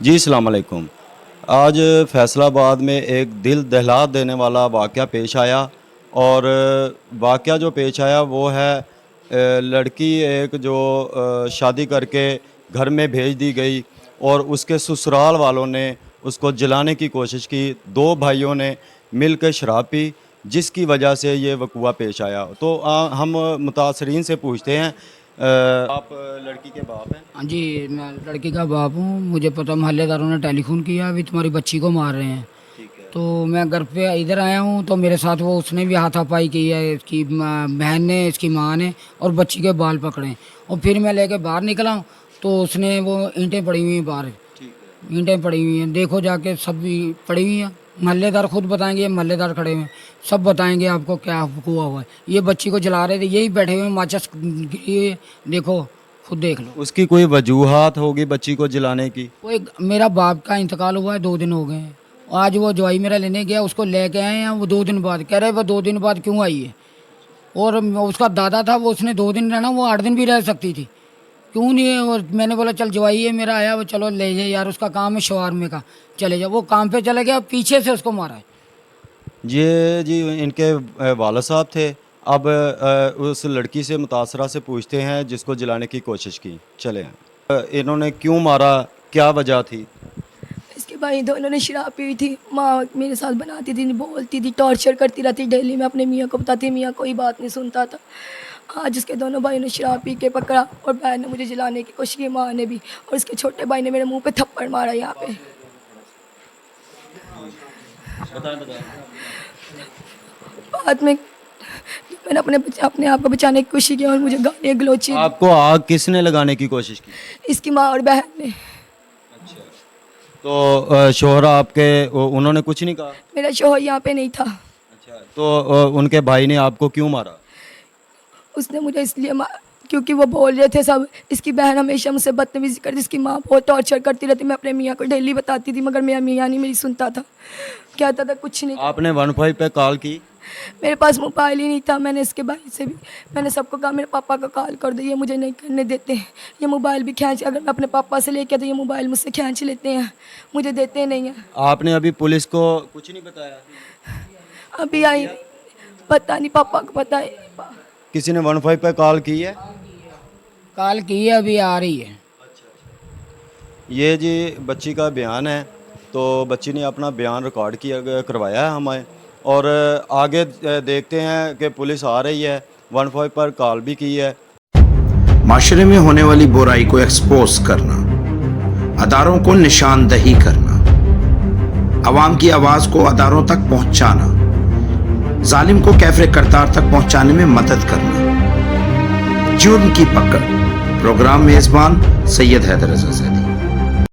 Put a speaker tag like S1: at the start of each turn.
S1: जी अस्सलाम वालेकुम। आज फैसलाबाद में एक दिल दहला देने वाला वाक़या पेश आया और वाक़या जो पेश आया वो है लड़की एक जो शादी करके घर में भेज दी गई और उसके ससुराल वालों ने उसको जलाने की कोशिश की। दो भाइयों ने मिलकर शराब पी जिसकी वजह से ये वक़ुआ पेश आया। तो हम मुतासरीन से पूछते हैं आप लड़की के बाप हैं?
S2: हाँ जी, मैं लड़की का बाप हूँ। मुझे पता मोहल्लेदारों ने टेलीफोन किया अभी तुम्हारी बच्ची को मार रहे हैं।
S1: ठीक है।
S2: तो मैं घर पे इधर आया हूँ तो मेरे साथ वो उसने भी हाथापाई की है, इसकी बहन ने, इसकी माँ ने, और बच्ची के बाल पकड़े। और फिर मैं लेके बाहर निकला तो उसने वो ईंटें पड़ी हुई हैं बाहर,
S1: ठीक है।
S2: ईंटें पड़ी हुई हैं, देखो जाके सब भी पड़ी हुई हैं। मोहल्लेदार खुद बताएंगे, मोहल्लेदार खड़े हुए हैं, सब बताएंगे आपको क्या हुआ हुआ है। ये बच्ची को जला रहे थे, यही बैठे हुए हैं, माचिस गिरी हुई है, देखो खुद देख लो।
S1: उसकी कोई वजूहात होगी बच्ची को जलाने की?
S2: वो एक मेरा बाप का इंतकाल हुआ है, 2 दिन हो गए हैं। आज वो जवाई मेरा लेने गया, उसको लेके आए हैं। वो 2 दिन बाद कह रहे वो 2 दिन बाद क्यों आई है। और उसका दादा था, वो उसने 2 दिन रहना, वो 8 दिन भी रह सकती थी, क्यों नहीं है। और मैंने बोला चल जवाई है मेरा आया, वो चलो ले जाए यार, उसका काम है शवारमे का, चले जाओ। वो काम पे चले गया, पीछे से उसको मारा है।
S1: ये जी इनके वालिद साहब थे। अब उस लड़की से मुतासरा से पूछते हैं जिसको जलाने की कोशिश की। चले इन्होंने क्यों मारा, क्या वजह थी?
S3: इसके भाई दोनों ने शराब पी हुई थी। माँ मेरे साथ बनाती थी, बोलती थी, टॉर्चर करती रहती डेली। मैं अपने मियाँ को बताती, मियाँ कोई बात नहीं सुनता था। आज उसके दोनों भाई ने शराब पी के पकड़ा और बहन ने मुझे जलाने की कोशिश की, माँ ने भी, और उसके छोटे भाई ने मेरे मुंह पे थप्पड़ मारा यहाँ पे। बाद में मैंने अपने आप को बचाने की कोशिश की और मुझे गालियाँ गलौची
S1: आपको आग किसने लगाने की कोशिश की?
S3: इसकी माँ और बहन ने।
S1: तो शोहर आपके उन्होंने कुछ नहीं कहा?
S3: मेरा शोहर यहाँ पे नहीं था।
S1: अच्छा, तो उनके भाई ने आपको क्यों मारा?
S3: उसने मुझे इसलिए क्योंकि वो बोल रहे थे सब, इसकी बहन हमेशा मुझसे बदतमीजी करती, इसकी माँ बहुत टॉर्चर करती रहती। मैं अपने मियाँ को डेली बताती थी, मगर मेरा मियाँ नहीं मेरी सुनता था, कहता था कुछ नहीं।
S1: आपने 15 पे कॉल की?
S3: मेरे पास मोबाइल ही नहीं था। मैंने इसके भाई से भी, मैंने सबको कहा मेरे पापा का कॉल कर दो, ये मुझे नहीं करने देते। ये मोबाइल भी खींच, अगर मैं अपने पापा से लेके तो ये मोबाइल मुझसे खींच लेते हैं, मुझे देते नहीं हैं।
S1: आपने अभी पुलिस को कुछ नहीं बताया?
S3: अभी आई, पता नहीं, पापा को पता है।
S1: किसी ने 15 पे कॉल की है?
S2: कॉल की है, अभी आ रही है।
S1: ये जी बच्ची का बयान है। तो बच्ची ने अपना बयान रिकॉर्ड किया करवाया है हमें, और आगे देखते हैं कि पुलिस आ रही है। 15 पर कॉल भी की है।
S4: माशरे में होने वाली बुराई को एक्सपोज करना, अदारों को निशानदही करना, अवाम की आवाज को अदारों तक पहुंचाना, जालिम को कैफरे करतार तक पहुंचाने में मदद करना। जुर्म की पकड़। प्रोग्राम मेजबान सैयद हैदर रज़ा।